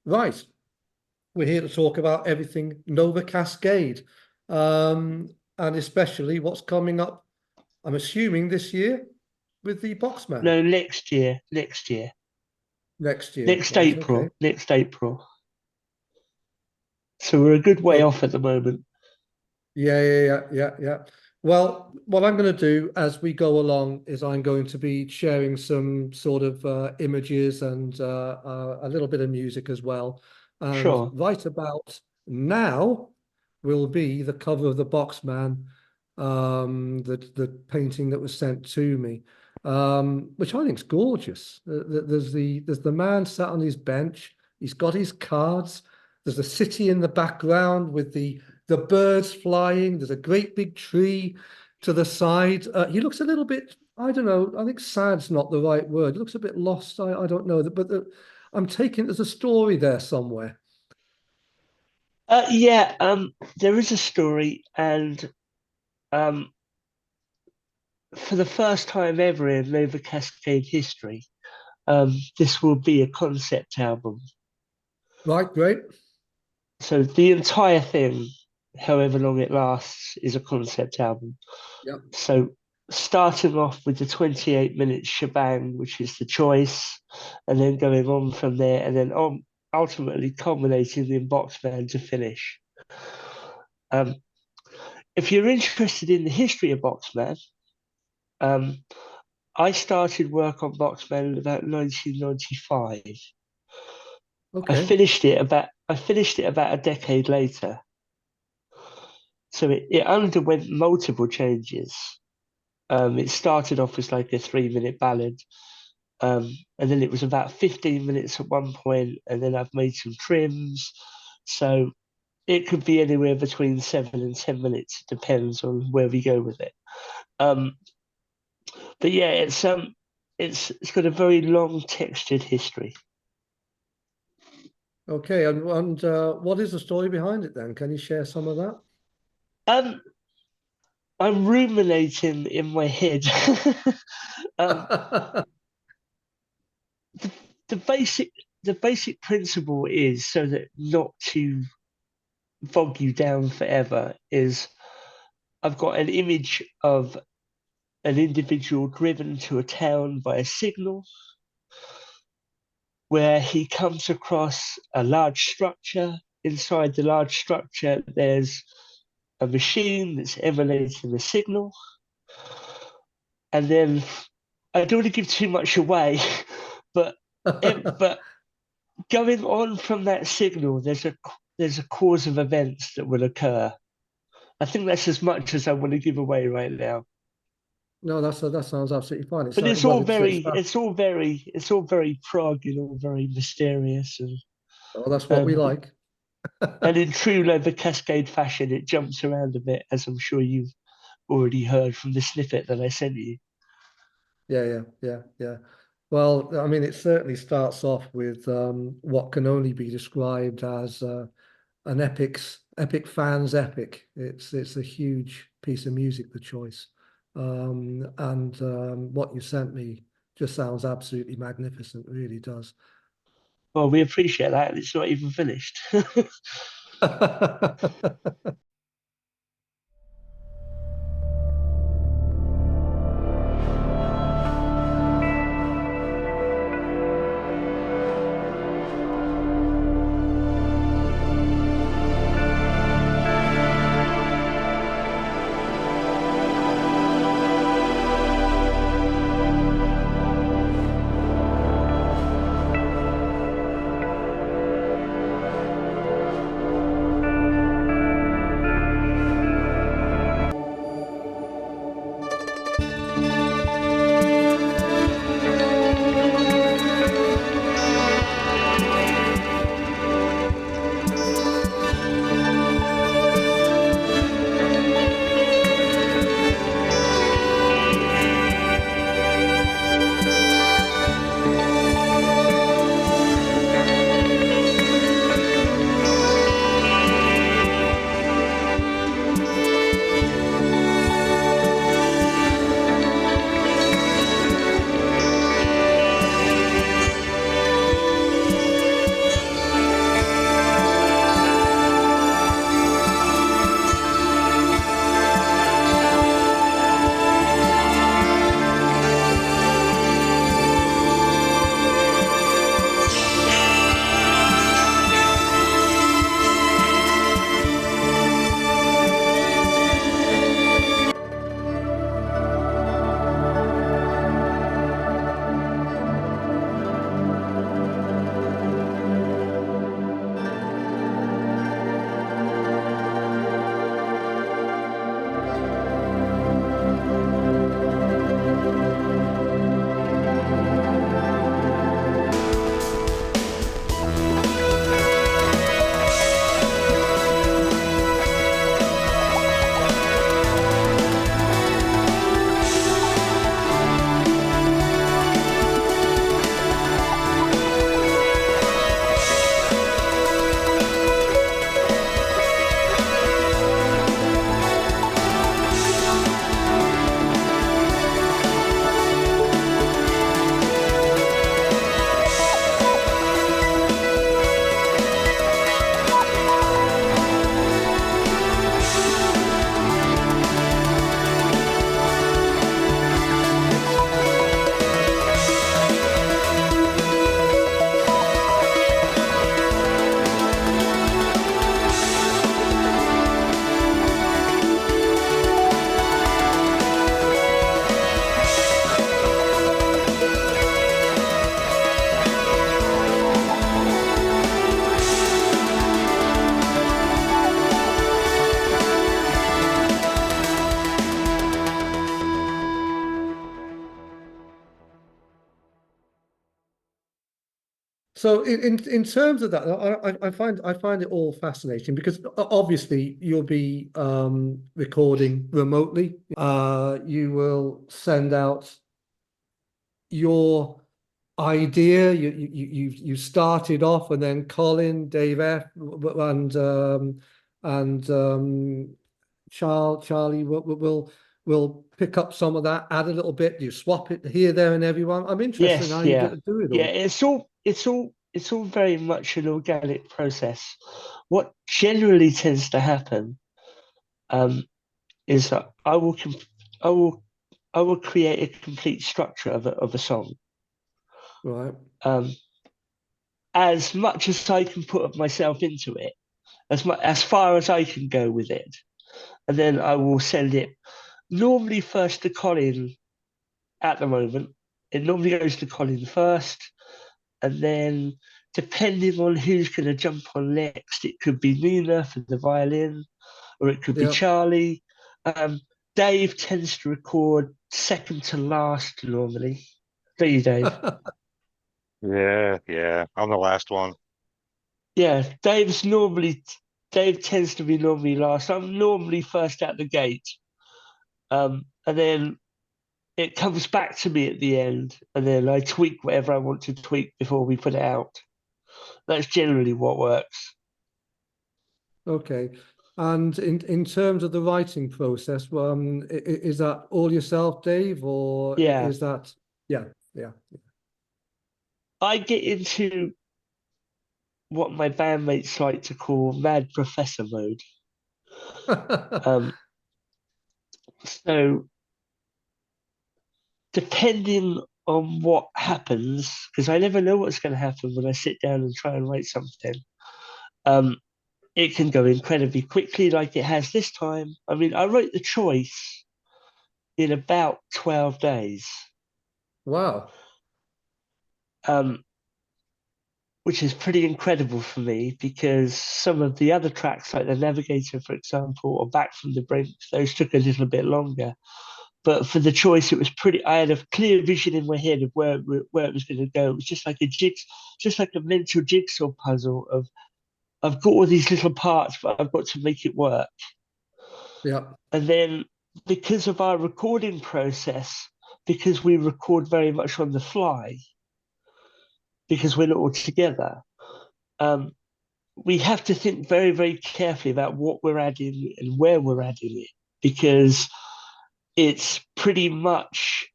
Right. We're here to talk about everything Nova Cascade, and especially what's coming up, I'm assuming this year with the Boxman No, next year, next year. next Right. Okay. April, next April. So we're a good way So, off at the moment. yeah. Well, what I'm going to do as we go along is I'm going to be sharing some sort of images and a little bit of music as well. And Sure. right about now will be the cover of the Boxman, the painting that was sent to me, which I think is gorgeous. There's the man sat on his bench. He's got his cards. There's a city in the background with the birds flying. There's a great big tree to the side. He looks a little bit, I don't know, I think sad's not the right word. He looks a bit lost. I don't know, but I'm taking there's a story there somewhere. Yeah, there is a story, and um, for the first time ever in Nova Cascade history, this will be a concept album. Right, great. So the entire thing, however long it lasts, is a concept album. Yeah. So starting off with the 28-minute shebang, which is the choice, and then going on from there, and then ultimately culminating in Boxman to finish. Um, if you're interested in the history of Boxman, um, I started work on Boxman in about 1995. Okay. I finished it about a decade later. So it underwent multiple changes. It started off as like a 3 minute ballad. And then it was about 15 minutes at one point, and then I've made some trims. So it could be anywhere between 7 and 10 minutes. It depends on where we go with it. Um, but yeah, it's got a very long textured history. Okay. And what is the story behind it then? Can you share some of that? Um, I'm ruminating in my head. um, the, the basic the basic principle is so that not to bog you down forever is I've got an image of an individual driven to a town by a signal where he comes across a large structure. Inside the large structure, there's a machine that's emanating a signal. And then I don't want to give too much away, but but going on from that signal, there's a cause of events that will occur. I think that's as much as I want to give away right now. No, that sounds absolutely fine. But it's all very prog and all very mysterious, oh, that's what we um, like. and in true Leather Cascade fashion, it jumps around a bit, as I'm sure you've already heard from the snippet that I sent you. Yeah. Well, I mean, it certainly starts off with what can only be described as an epic fan's epic. It's a huge piece of music, the choice, and what you sent me just sounds absolutely magnificent. Really does. Well, we appreciate that. It's not even finished. So in terms of that, I find it all fascinating because obviously you'll be recording remotely. You will send out your idea. You started off, and then Colin, Dave F, and Charlie will pick up some of that, add a little bit. You swap it here, there, and everyone. I'm interested in Yes, how you yeah, do it yeah. all. It's all very much an organic process. What generally tends to happen um, is that I will, I will create a complete structure of a song. Right. Um, as much as I can put of myself into it, as far as I can go with it, and then I will send it normally first to Colin at the moment. It normally goes to Colin first, and then depending on who's going to jump on next, it could be Nina for the violin, or it could be Yeah. Charlie. Um, Dave tends to record second to last normally. Don't you, Dave? Yeah, yeah. I'm the last one. Yeah, Dave tends to be normally last. I'm normally first at the gate. And then it comes back to me at the end, and then I tweak whatever I want to tweak before we put it out. That's generally what works. Okay. And in terms of the writing process, is that all yourself, Dave, or Yeah, is that yeah, yeah. I get into what my bandmates like to call mad professor mode. Um, so depending on what happens, because I never know what's going to happen when I sit down and try and write something. Um, it can go incredibly quickly, like it has this time. I mean, I wrote the choice in about 12 days, Wow. um, which is pretty incredible for me because some of the other tracks, like The Navigator, for example, or Back from the Brink, those took a little bit longer. But for the choice, it was pretty. I had a clear vision in my head of where it was going to go. It was just like a mental jigsaw puzzle of I've got all these little parts, but I've got to make it work. Yeah. And then because of our recording process, because we record very much on the fly, because we're not all together, um, we have to think very, very carefully about what we're adding and where we're adding it, because it's pretty much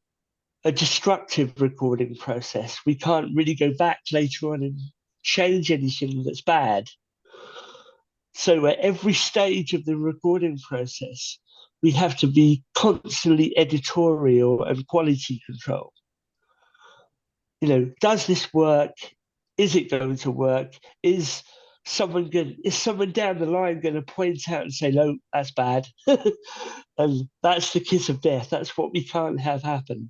a destructive recording process. We can't really go back later on and change anything that's bad. So at every stage of the recording process, we have to be constantly editorial and quality control. Does this work? Is it going to work? Is someone down the line going to point out and say, no, that's bad? And that's the kiss of death. That's what we can't have happen.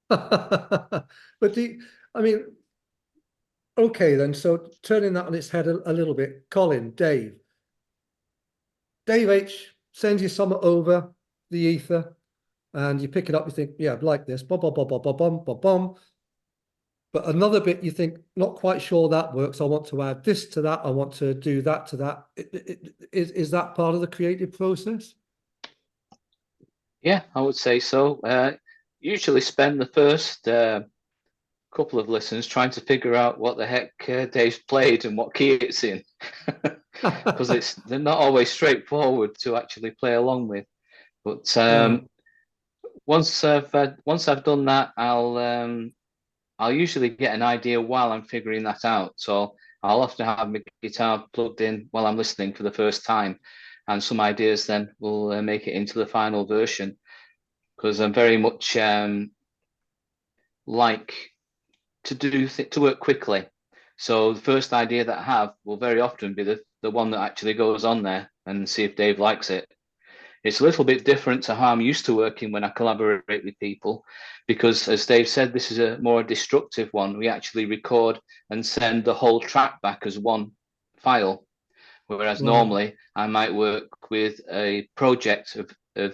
But I mean, okay then. So turning that on its head a little bit, Colin, Dave H sends you some over the ether, and you pick it up. You think, yeah, I'd like this. Bum bum bum bum bum bum bum bum. But another bit you think, not quite sure that works. I want to add this to that. I want to do that to that. Is that part of the creative process? Yeah, I would say so. Usually spend the first couple of listens trying to figure out what the heck Dave's played and what key it's in, because they're not always straightforward to actually play along with. But Yeah. once I've done that, I'll usually get an idea while I'm figuring that out. So I'll often have my guitar plugged in while I'm listening for the first time, and some ideas then will make it into the final version. Because I'm very much like to work quickly. So the first idea that I have will very often be the one that actually goes on there, and see if Dave likes it. It's a little bit different to how I'm used to working when I collaborate with people, because as Dave said, this is a more destructive one. We actually record and send the whole track back as one file, whereas Right. normally I might work with a project of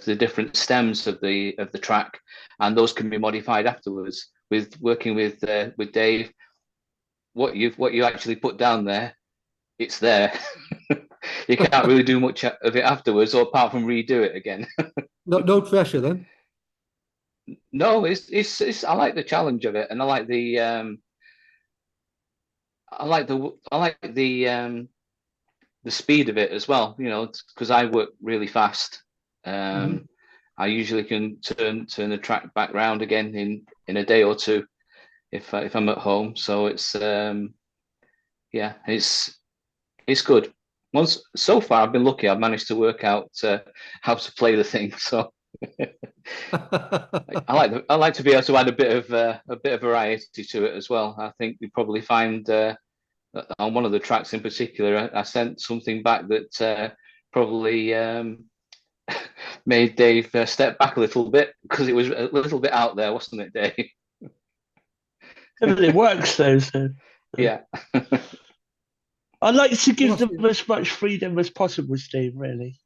the different stems of the track, and those can be modified afterwards. With working with Dave, what you actually put down there, it's there. You can't really do much of it afterwards, or apart from redo it again. No pressure then. No, it's I like the challenge of it, and I like the speed of it as well. You know, because I work really fast. Mhm. I usually can turn the track back round again in a day or two if I'm at home. So yeah, it's good. Once so far, I've been lucky. I've managed to work out how to play the thing. So I like to be able to add a bit of variety to it as well. I think you probably find on one of the tracks in particular, I sent something back that probably made Dave step back a little bit because it was a little bit out there, wasn't it, Dave? It works though, so Yeah. I like to Well, give them as much freedom as possible, Steve. Really.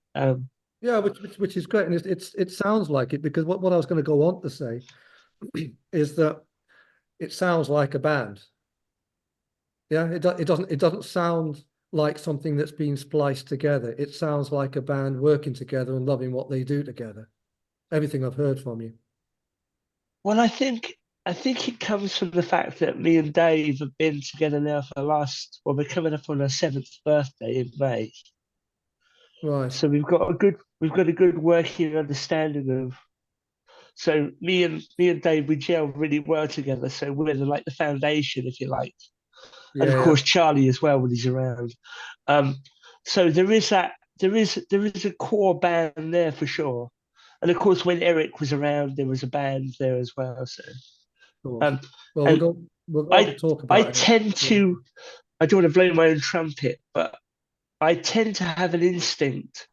yeah, which is great, and it sounds like it because what I was going to go on to say is that it sounds like a band. Yeah, it doesn't sound like something that's been spliced together. It sounds like a band working together and loving what they do together. Everything I've heard from you. Well, I think it comes from the fact that me and Dave have been together now for the last. Well, we're coming up on our 7th birthday in May, Right. so we've got a good working understanding of. So me and Dave, we gel really well together. So we're like the foundation, if you like, and of Yeah, course Charlie as well when he's around. Um, so there is that. There is a core band there for sure, and of course when Eric was around, there was a band there as well. So of course. um, Well, and we're going to I talk I about it. tend Yeah. to I don't want to blow my own trumpet, but I tend to have an instinct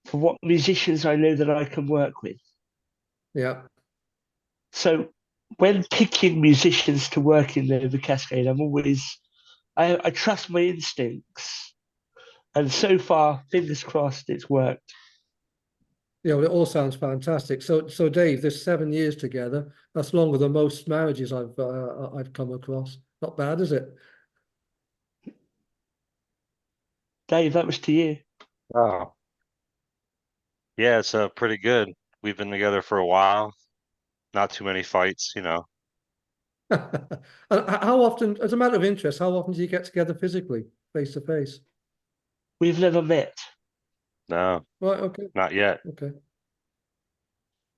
for what musicians I know that I can work with. Yeah. So when picking musicians to work in the Cascade, I trust my instincts, and so far, fingers crossed, it's worked. Yeah, well, it all sounds fantastic. So Dave, this 7 years together, that's longer than most marriages I've come across. Not bad, is it? Dave, that was to you. Oh, yeah, it's pretty good. We've been together for a while. Not too many fights, you know. How often, as a matter of interest, how often do you get together physically, face to face? We've never met. No, Right, okay, not yet. okay.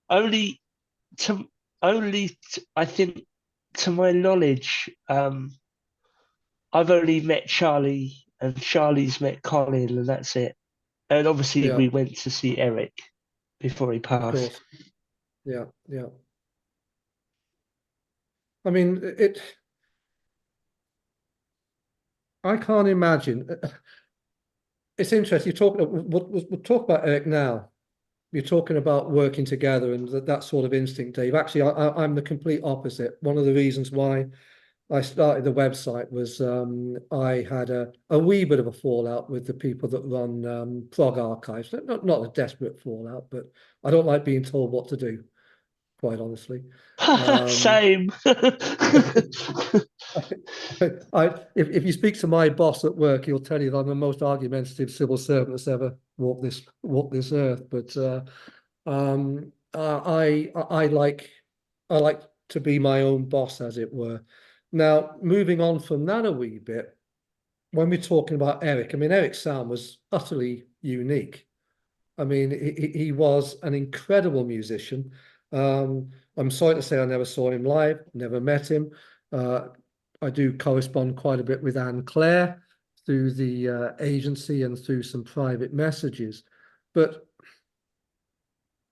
Only to I think to my knowledge, I've only met Charlie and Charlie's met Colin, and that's it. And obviously, Yeah, we went to see Eric before he of passed. course. Yeah, yeah. I mean, I can't imagine. It's interesting. You talk. We'll talk about Eric now. You're talking about working together and that sort of instinct, Dave. Actually, I'm the complete opposite. One of the reasons why I started the website was I had a wee bit of a fallout with the people that run Prog Archives. Not a desperate fallout, but I don't like being told what to do, quite honestly. Same. If you speak to my boss at work, he'll tell you that I'm the most argumentative civil servant that's ever walked this earth. But I like to be my own boss, as it were. Now, moving on from that a wee bit, when we're talking about Eric, I mean, Eric's sound was utterly unique. I mean, he was an incredible musician. I'm sorry to say I never saw him live, never met him. Uh, I do correspond quite a bit with Anne Claire through the agency and through some private messages. But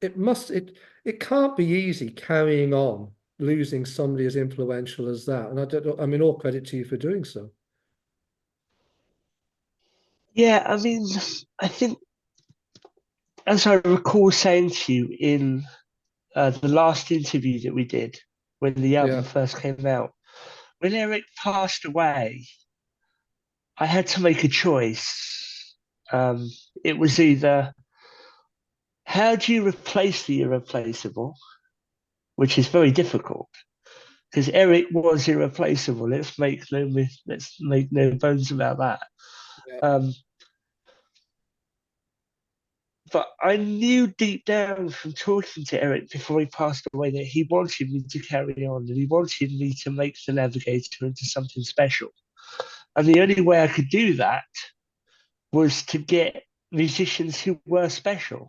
it can't be easy carrying on losing somebody as influential as that. And I don't know, I mean, all credit to you for doing so. Yeah, I mean, I think as I recall saying to you in the last interview that we did when the album Yeah, first came out, when Eric passed away, I had to make a choice. It was either how do you replace the irreplaceable, which is very difficult, because Eric was irreplaceable. Let's make no bones about that. Yeah. But I knew deep down from talking to Eric before he passed away that he wanted me to carry on, and he wanted me to make the Navigator into something special. And the only way I could do that was to get musicians who were special.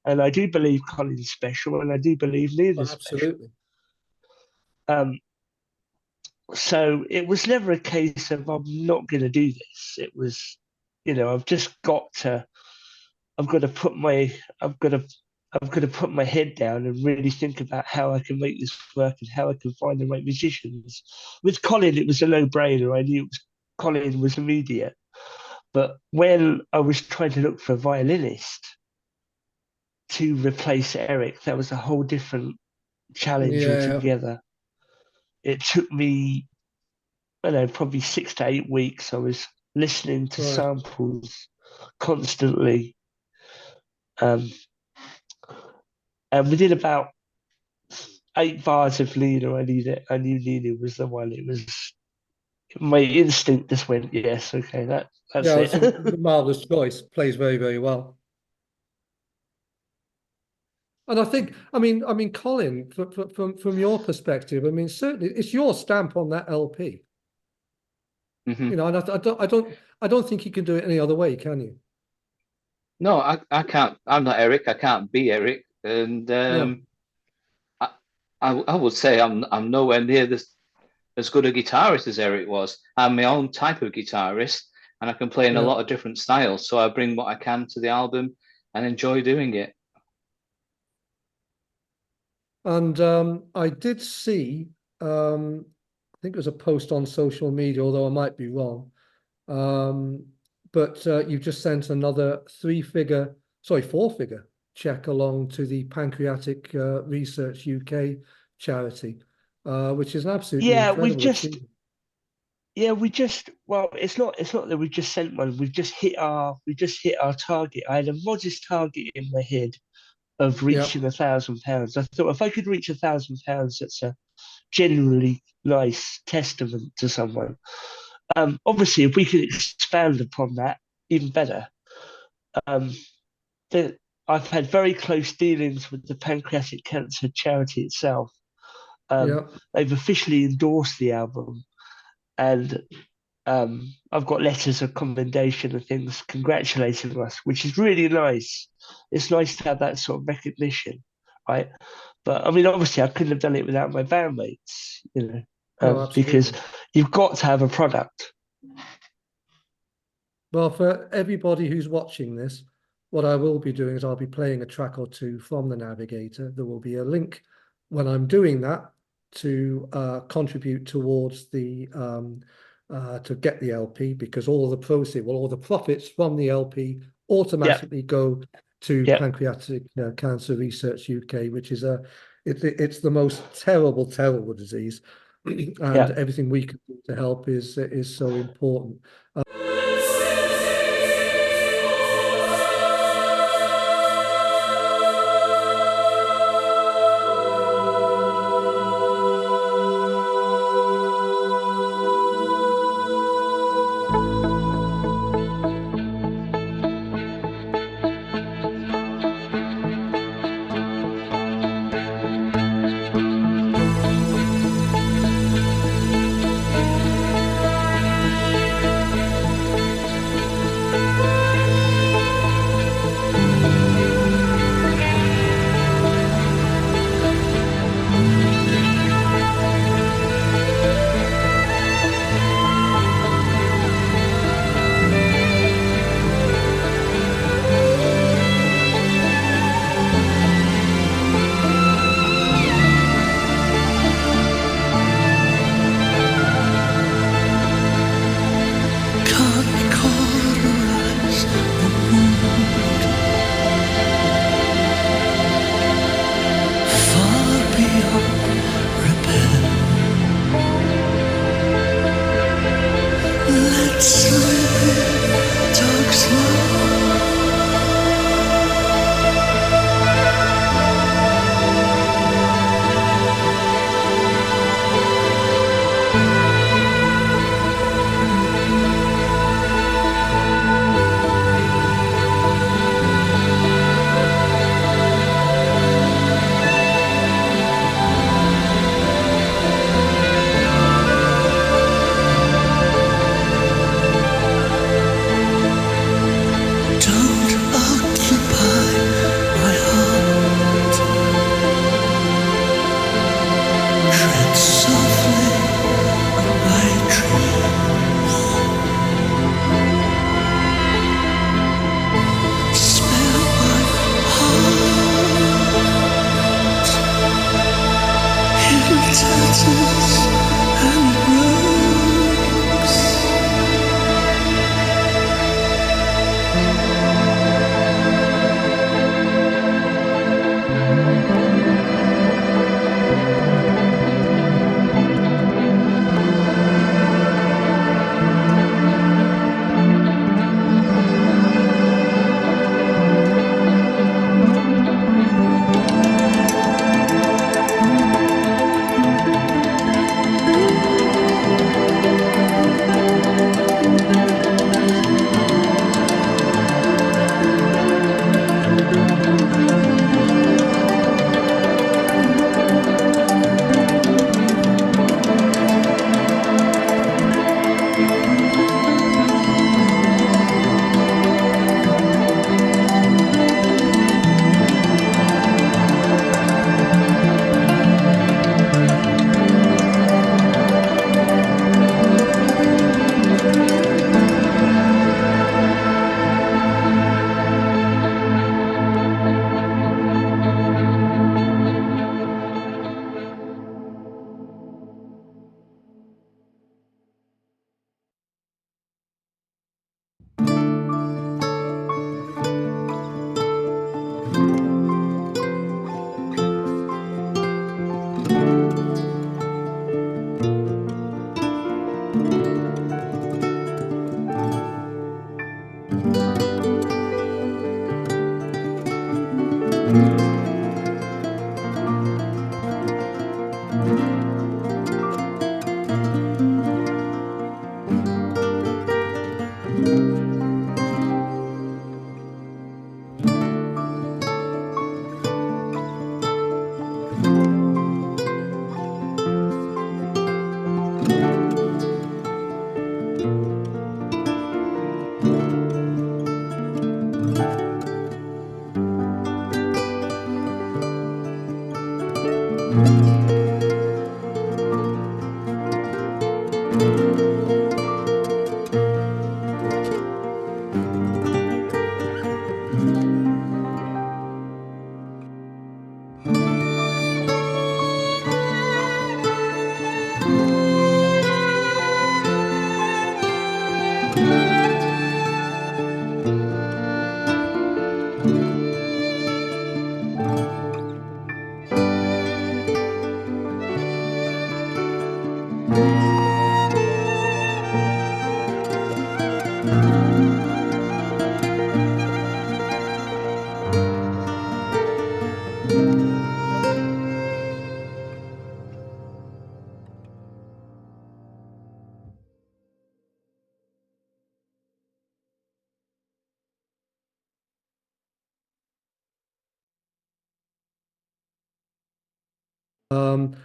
And I do believe Colin's special, and I do believe Neil's special. Absolutely. So it was never a case of I'm not going to do this. It was, I've got to put my head down and really think about how I can make this work and how I can find the right musicians. With Colin, it was a no-brainer. I knew Colin was immediate. But when I was trying to look for a violinist to replace Eric, that was a whole different challenge altogether. It took me, I don't know, probably 6 to 8 weeks. I was listening to samples constantly. And within about 8 bars of Nina, I knew Nina was the one. It was my instinct just went, yes, okay, that's It's it. a marvelous choice. Plays very, very well. And I think, Colin, from your perspective, certainly it's your stamp on that LP. Mhm. And I don't think you can do it any other way, can you? No, I can't. I'm not Eric. I can't be Eric. And I would say I'm nowhere near as good a guitarist as Eric was. I'm my own type of guitarist, and I can play in a lot of different styles. So I bring what I can to the album and enjoy doing it. And I did see, I think it was a post on social media, although I might be wrong. But you just sent another 4-figure check along to the Pancreatic Research UK charity, which is an absolutely incredible achievement. Well, it's not that we just sent one. We've just hit our target. I had a modest target in my head of reaching £1,000. I thought if I could reach £1,000, that's a generally nice testament to someone. Obviously, if we could expand upon that, even better. I've had very close dealings with the Pancreatic Cancer Charity itself. They've officially endorsed the album, and I've got letters of commendation and things congratulating us, which is really nice. It's nice to have that sort of recognition, right? But obviously, I couldn't have done it without my bandmates, because you've got to have a product. Well, for everybody who's watching this, what I will be doing is I'll be playing a track or two from the Navigator. There will be a link when I'm doing that to contribute towards the to get the LP, because all the proceeds, all the profits from the LP automatically go to Pancreatic Cancer Research UK, which is it's the most terrible disease, and everything we can do to help is so important.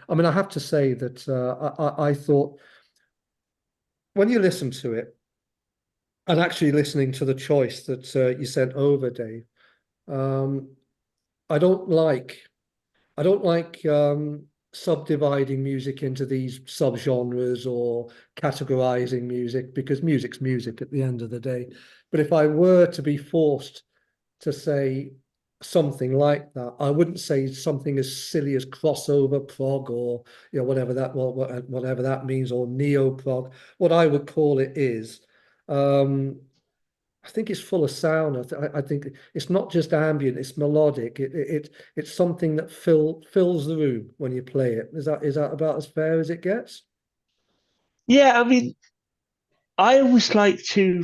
I mean, I have to say that I thought when you listen to it, and actually listening to the choice that you sent over, Dave, um, I don't like I don't like subdividing music into these subgenres or categorizing music, because music's music at the end of the day. But if I were to be forced to say something like that, I wouldn't say something as silly as crossover prog, or whatever whatever that means, or neo prog. What I would call it is, um, I think it's full of sound. I think it's not just ambient; it's melodic. It's something that fills the room when you play it. Is that about as fair as it gets? Yeah, I mean, I always like to,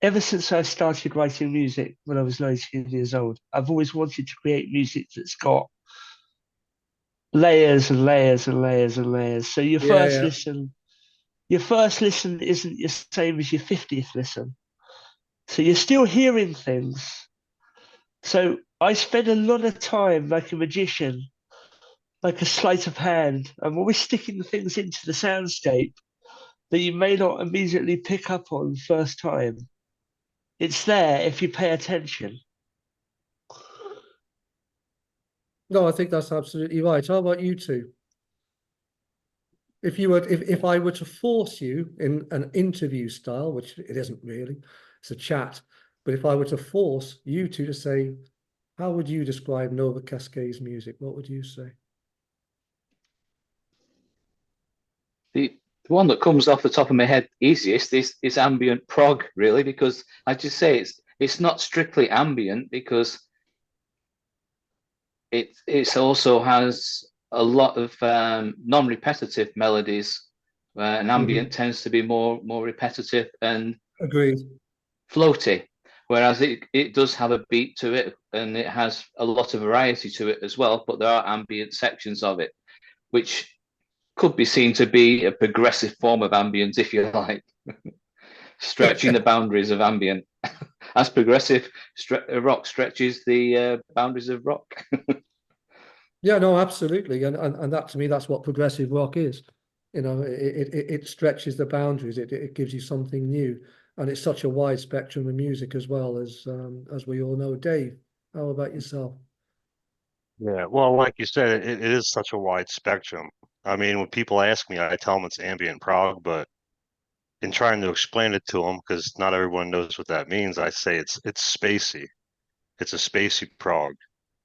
ever since I started writing music when I was 19 years old, I've always wanted to create music that's got layers and layers and layers and layers. So Yeah, yeah. your first listen isn't the same as your 50th listen. So you're still hearing things. So I spend a lot of time like a magician, like a sleight of hand. I'm always sticking things into the soundscape that you may not immediately pick up on first time. It's there if you pay attention. No, I think that's absolutely right. How about you two? If I were to force you in an interview style, which it isn't really, it's a chat, but if I were to force you two to say, how would you describe Nova Cascade's music? What would you say? The one that comes off the top of my head easiest is ambient prog, really, because I just say it's not strictly ambient, because it also has a lot of non-repetitive melodies, and ambient Mhm. tends to be more repetitive and Agreed. floaty, whereas it does have a beat to it, and it has a lot of variety to it as well. But there are ambient sections of it, which could be seen to be a progressive form of ambient, if you like, stretching the boundaries of ambient, as progressive rock stretches the boundaries of rock. Yeah, no, absolutely. And that, to me, that's what progressive rock is. It stretches the boundaries. It gives you something new. And it's such a wide spectrum of music as well, as we all know. Dave, how about yourself? Yeah, well, like you said, it is such a wide spectrum. I mean, when people ask me, I tell them it's ambient prog, but in trying to explain it to them, because not everyone knows what that means, I say it's spacey. It's a spacey prog,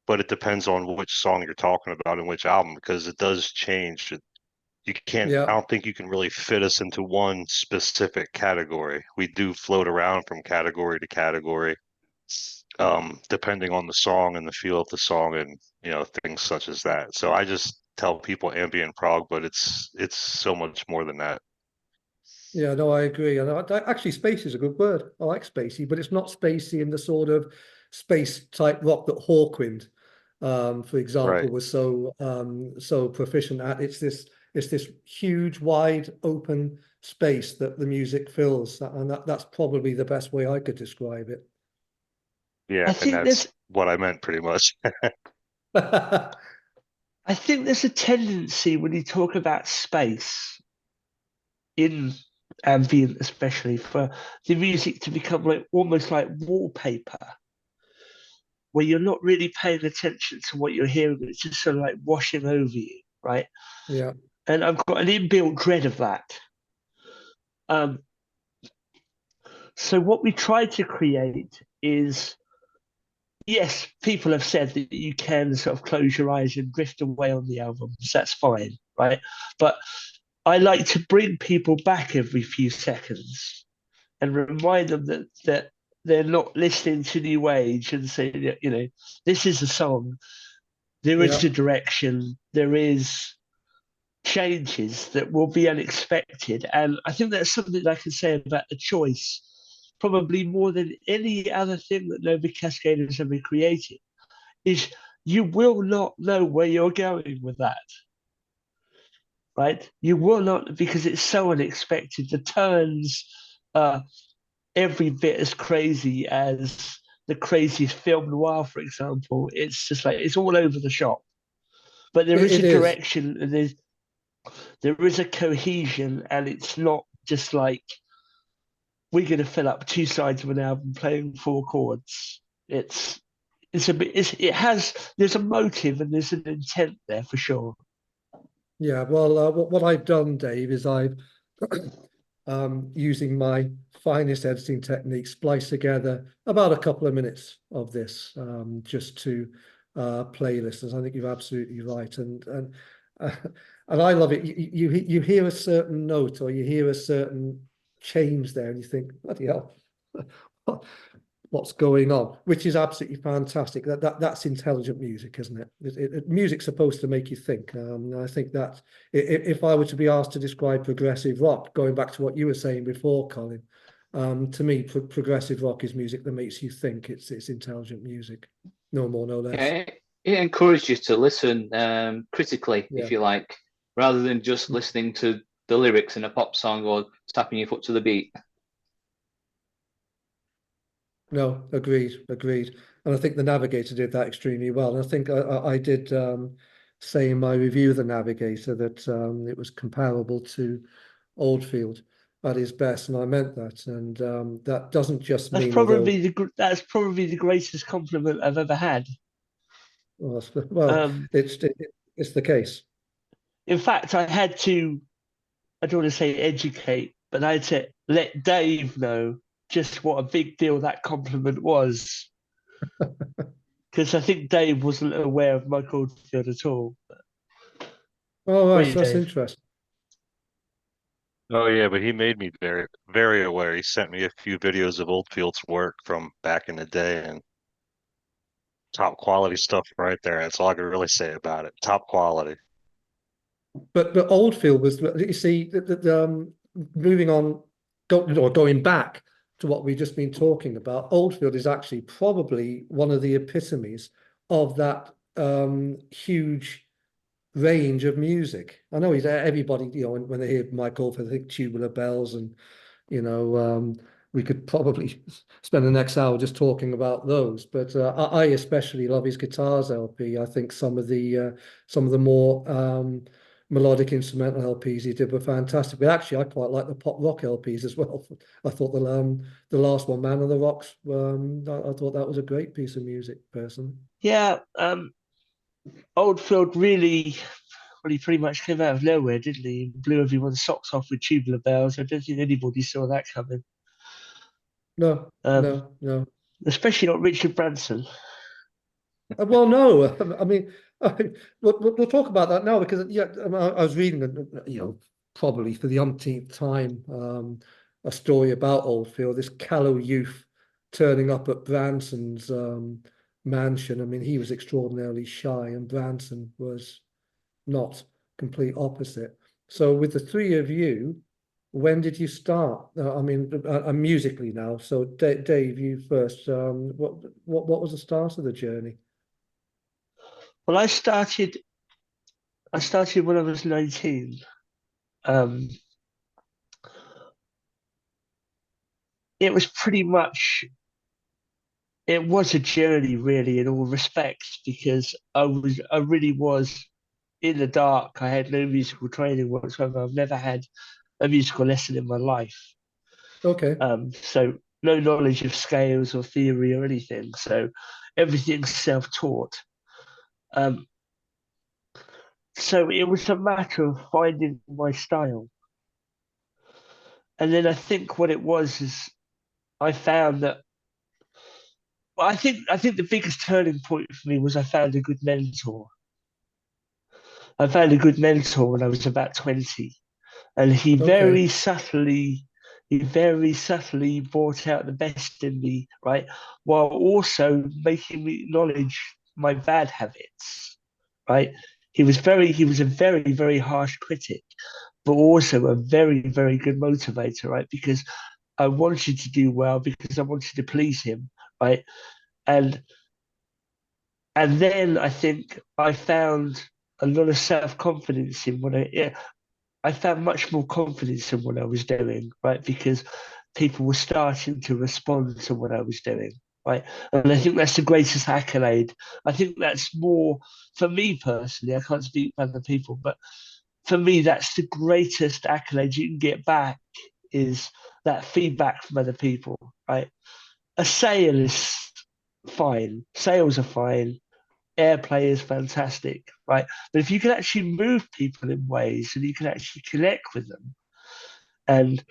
but it depends on which song you're talking about and which album, because it does change. You can't, I Yeah, don't think you can really fit us into one specific category. We do float around from category to category, depending on the song and the feel of the song, and things such as that. So I just tell people ambient prog, but it's so much more than that. yeah, no, I agree. And actually, spacey is a good word. I like spacey, but it's not spacey in the sort of space type rock that Hawkwind, for example, Right. was so proficient at. It's this huge, wide open space that the music fills, and that's probably the best way I could describe it. Yeah, I and think that's what I meant pretty much. I think there's a tendency when you talk about space in ambient, especially for the music to become like almost like wallpaper, where you're not really paying attention to what you're hearing. It's just sort of like washing over you, right? Yeah, And I've got an inbuilt dread of that. Um, so what we try to create is, yes, people have said that you can sort of close your eyes and drift away on the albums. That's fine, right? But I like to bring people back every few seconds and remind them that they're not listening to New Age and say, you know, this is a song. There is yeah, a direction. There is changes that will be unexpected. And I think that's something I can say about the choice, probably more than any other thing that Nova Cascade has ever created, is you will not know where you're going with that. Right? You will not, because it's so unexpected. The turns are every bit as crazy as the craziest film noir, for example. It's just like it's all over the shop. But there is it a is. direction and there is a cohesion, and it's not just like we're going to fill up two sides of an album playing four chords. It's a bit. It has. There's a motive and there's an intent there for sure. Yeah, well, what I've done, Dave, is I've using my finest editing technique, splice together about a couple of minutes of this just to play listeners. I think you're absolutely right, uh, and I love it. You hear a certain note or you hear a certain change there, and you think, bloody hell, what's going on? Which is absolutely fantastic. That's intelligent music, isn't it? Music's supposed to make you think. I think that if I were to be asked to describe progressive rock, going back to what you were saying before, Colin, to me, progressive rock is music that makes you think. It's intelligent music, no more, no less. Yeah, it encourages you to listen critically, Yeah. if you like, rather than just listening to the lyrics in a pop song or tapping your foot to the beat. No, agreed. And I think the Navigator did that extremely well. And I think I did say in my review of the Navigator that it was comparable to Oldfield at his best, and I meant that. And that doesn't just That's mean, probably although, the greatest compliment I've ever had. well, Um, it's the case. in fact, I had to. I don't want to say educate, but I had to let Dave know just what a big deal that compliment was, because I think Dave wasn't aware of Mike Oldfield at all. Oh, Were right, you, so that's Dave? interesting. Oh yeah, but he made me very, very aware. He sent me a few videos of Oldfield's work from back in the day, and top quality stuff right there. That's all I can really say about it. Top quality. But Oldfield was, you see, moving on, going back to what we've just been talking about, Oldfield is actually probably one of the epitomes of that huge range of music. I know he's everybody, when they hear Mike Oldfield, they think Tubular Bells and you know, we could probably spend the next hour just talking about those. But I especially love his guitars LP. I think some of the more melodic instrumental LPs he did were fantastic. But actually, I quite like the pop rock LPs as well. I thought the last one, Man of the Rocks, I thought that was a great piece of music, personally. Yeah, Oldfield really, well, he pretty much came out of nowhere, didn't he? Blew everyone's socks off with Tubular Bells. I don't think anybody saw that coming. No, Um, no. especially not Richard Branson. Well, no, I mean, we'll talk about that now because yeah, I was reading, probably for the umpteenth time, a story about Oldfield, this callow youth turning up at Branson's mansion. I mean, he was extraordinarily shy, and Branson was not, complete opposite. So, with the three of you, when did you start? I mean, musically now. So, Dave, you first. What was the start of the journey? Well, I started when I was 19. Um, it was pretty much, it was a journey really in all respects, because I really was in the dark. I had no musical training whatsoever. I've never had a musical lesson in my life. Okay. So no knowledge of scales or theory or anything. So everything's self-taught. Um, so it was a matter of finding my style. And then I think what it was is I found that, well, I think the biggest turning point for me was I found a good mentor. I found a good mentor when I was about 20, and Okay. he very subtly brought out the best in me, right? While also making me acknowledge my bad habits, right? He was a very, very harsh critic, but also a very, very good motivator, right? Because I wanted to do well, because I wanted to please him, right? And and then I think I found a lot of self-confidence in what I found much more confidence in what I was doing, right? Because people were starting to respond to what I was doing, right? And I think that's the greatest accolade. I think that's more, for me personally, I can't speak for other people, but for me, that's the greatest accolade you can get back, is that feedback from other people, right? A sale is fine, sales are fine, airplay is fantastic, right? But if you can actually move people in ways and you can actually connect with them and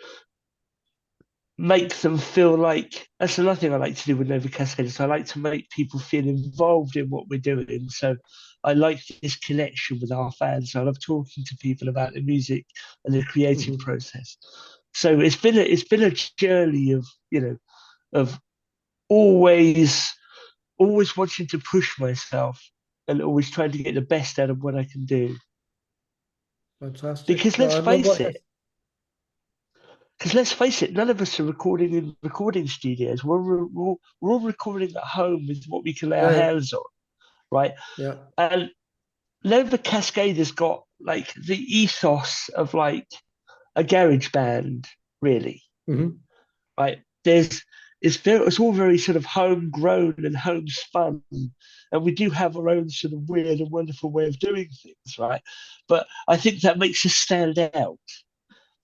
make them feel like, that's another thing I like to do with Nova Cascade, is I like to make people feel involved in what we're doing. So I like this connection with our fans. I love talking to people about the music and the creating Mhm. process. So it's been a journey of, of always always wanting to push myself and always trying to get the best out of what I can do. Fantastic. Because No, let's and face it, none of us are recording in recording studios. We're all recording at home with what we can lay our yeah, hands on, right? yeah, And Nova Cascade has got like the ethos of like a garage band, really, hmm right? It's all very sort of homegrown and homespun, and we do have our own sort of weird and wonderful way of doing things, right? But I think that makes us stand out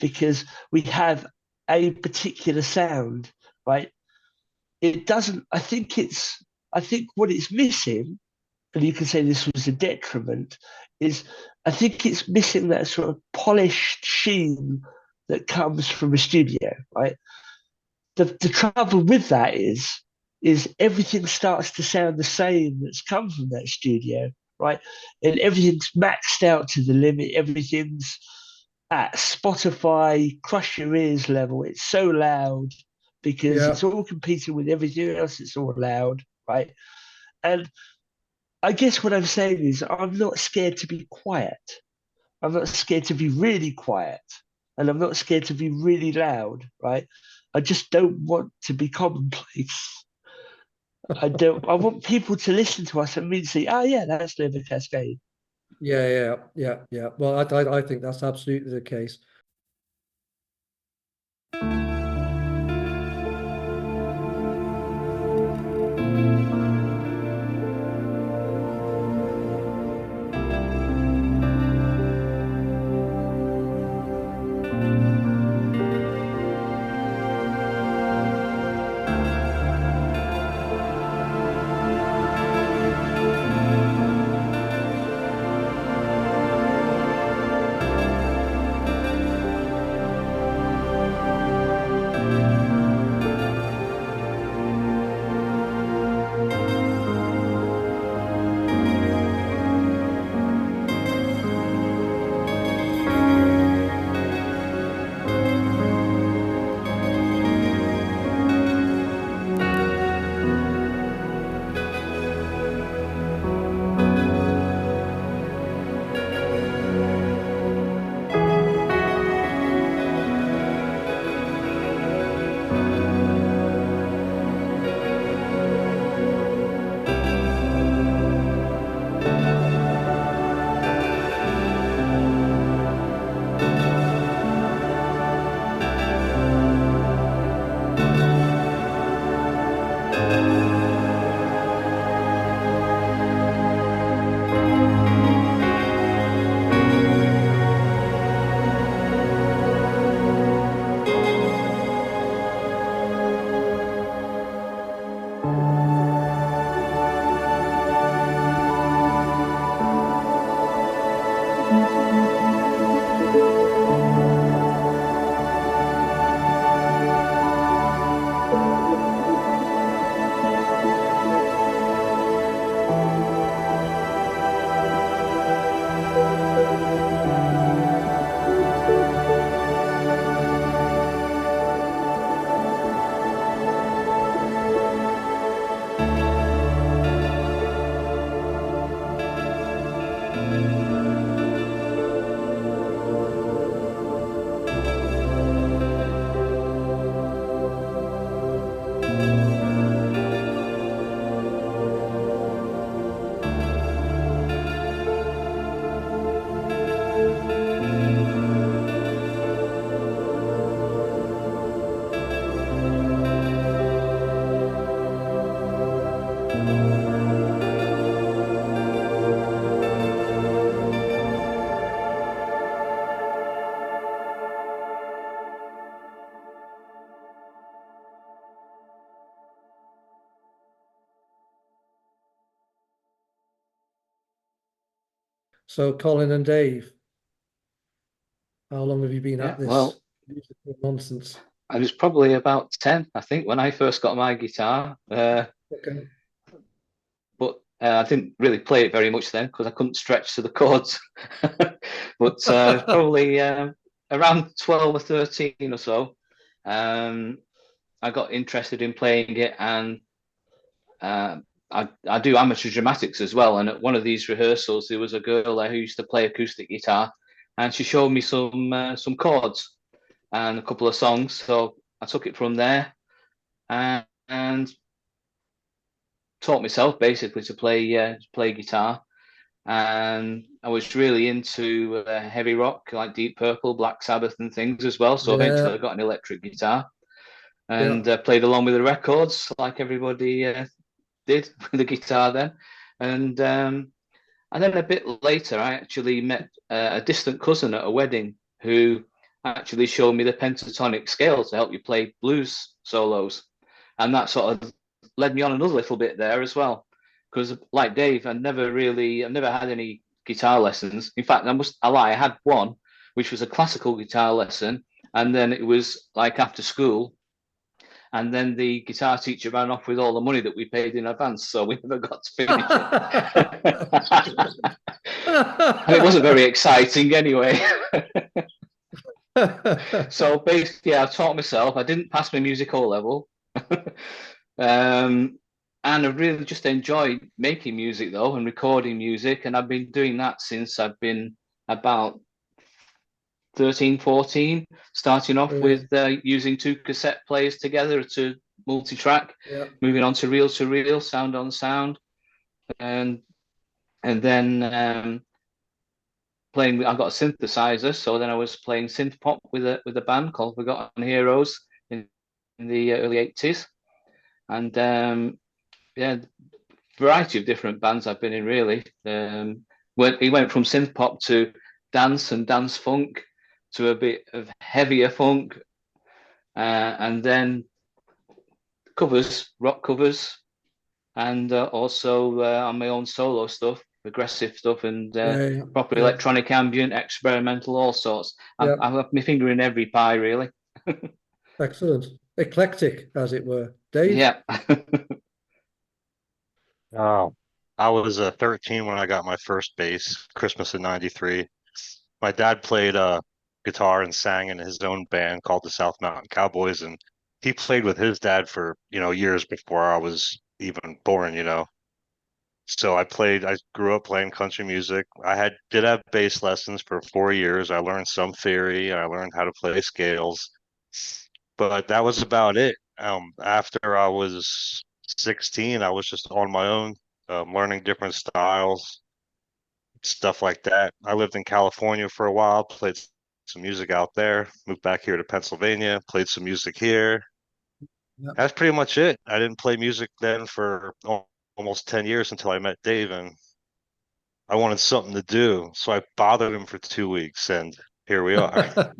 because we have a particular sound, right? It doesn't. I think what it's missing, and you can say this was a detriment, is I think it's missing that sort of polished sheen that comes from a studio, right? The trouble with that is everything starts to sound the same that's come from that studio, right? And everything's maxed out to the limit. Everything's at Spotify crush your ears level. It's so loud because yeah. it's all competing with everything else. It's all loud, right? And I guess what I'm saying is I'm not scared to be quiet. I'm not scared to be really quiet, and I'm not scared to be really loud, right? I just don't want to be commonplace. I don't. I want people to listen to us and me to say, "Oh yeah, that's Liver Cascade." Yeah, yeah, yeah, yeah. Well, I think that's absolutely the case. So Colin and Dave, how long have you been Yeah, at this well, musical nonsense? I was probably about 10, I think, when I first got my guitar. Okay. But I didn't really play it very much then because I couldn't stretch to the chords. But probably around 12 or 13 or so, I got interested in playing it, and I do amateur dramatics as well. And at one of these rehearsals, there was a girl there who used to play acoustic guitar, and she showed me some chords and a couple of songs. So I took it from there and taught myself basically to play guitar. And I was really into heavy rock like Deep Purple, Black Sabbath, and things as well. So eventually, I Yeah, got an electric guitar yeah. and played along with the records like everybody did with the guitar then. And then a bit later, I actually met a distant cousin at a wedding who actually showed me the pentatonic scale to help you play blues solos. And that sort of led me on another little bit there as well. Because like Dave, I've never had any guitar lessons. In fact, I lie, I had one, which was a classical guitar lesson. And then it was like after school, and then the guitar teacher ran off with all the money that we paid in advance, so we never got to finish it. And it wasn't very exciting anyway. So basically, I taught myself. I didn't pass my music O level, and I really just enjoyed making music though and recording music, and I've been doing that since I've been about 13, 14, starting off with Brilliant. using two cassette players together to multi-track, Yeah. moving on to reel, sound on sound, and then playing. I got a synthesizer, so then I was playing synth pop with a band called Forgotten Heroes in the early 80s, and yeah, variety of different bands I've been in really. He went from synth pop to dance and dance funk to a bit of heavier funk, and then rock covers, and also on my own solo stuff, progressive stuff, and Yeah, yeah, proper yeah, electronic ambient, experimental, all sorts. yeah. I've got my finger in every pie, really. Excellent. Eclectic, as it were. Dave? Yeah. Oh, I was 13 when I got my first bass, Christmas of '93. My dad played guitar and sang in his own band called the South Mountain Cowboys, and he played with his dad for, years before I was even born. So I grew up playing country music. Did have bass lessons for 4 years. I learned some theory, I learned how to play scales, but that was about it. After I was 16, I was just on my own, learning different styles, stuff like that. I lived in California for a while, played some music out there, moved back here to Pennsylvania, played some music here. Yeah. That's pretty much it. I didn't play music then for almost 10 years until I met Dave, and I wanted something to do. So I bothered him for 2 weeks, and here we are,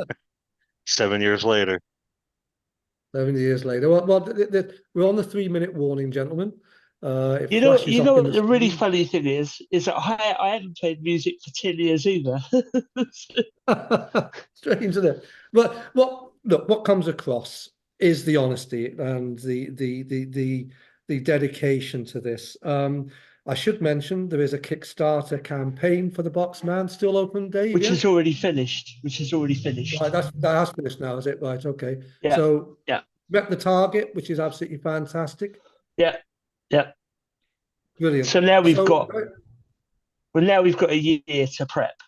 7 years later. 7 years later. Well, we're on the 3-minute warning, gentlemen. It You flashes up know in what the the really screen. funny thing is that I haven't played music for 10 years either. Strange, isn't it? But what comes across is the honesty and the dedication to this. I should mention there is a Kickstarter campaign for the Boxman still open, Dave. Which Yeah, is already finished. Which is already finished. right. That has finished now, is it? Right. Okay. Yeah, So yeah, met the target, which is absolutely fantastic. yeah, yeah. Brilliant. So now we've So got now we've got a year to prep.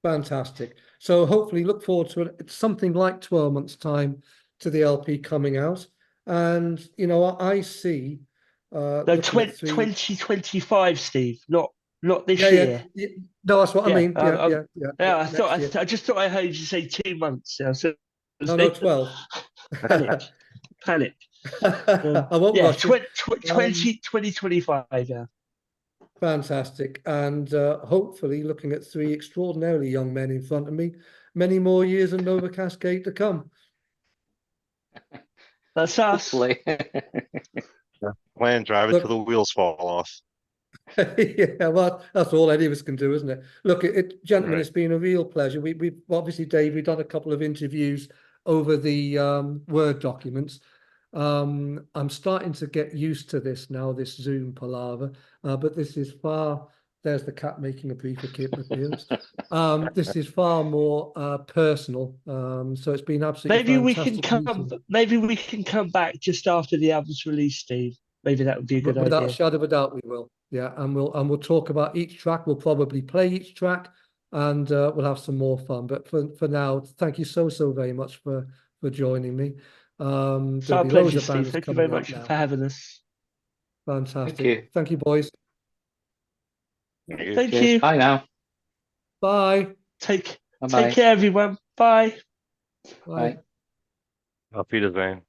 fantastic. So hopefully look forward to it. It's something like 12 months time to the LP coming out. And I see No, looking at three. 2025, Steve, not this Yeah, yeah, year. yeah. No, that's what I Yeah, mean. Yeah, yeah, yeah, yeah. yeah. Next year. I just thought I heard you say 2 months now. So No, 12. panic, panic. I won't Yeah, rush you. 2025. Yeah. Fantastic. And hopefully looking at three extraordinarily young men in front of me, many more years of Nova Cascade to come. That's us. Hopefully. Yeah. Plan, drive it till Look, the wheels fall off. Yeah, well, that's all any of us can do, isn't it? Look, gentlemen, Right. it's been a real pleasure. We've obviously, Dave, we've done a couple of interviews over the Word documents. I'm starting to get used to this now, this Zoom palaver, but this is far, there's the cat making a brief appearance. This is far more personal. So it's been absolutely fantastic meeting. Maybe we can come back just after the album's release, Steve. Maybe that would be a good Without a idea. shadow of a doubt, we will. Yeah, and we'll talk about each track. We'll probably play each track, and we'll have some more fun. But for now, thank you so very much for joining me. It's There'll our be loads pleasure, of Steve. bands Thank you very coming up much now. for having us. Thank Fantastic. you. Thank you, boys. Thank you. Thank Cheers. you. Bye now. Bye. Take Bye-bye. care, everyone. Bye. Bye. Bye. Auf Wiedersehen.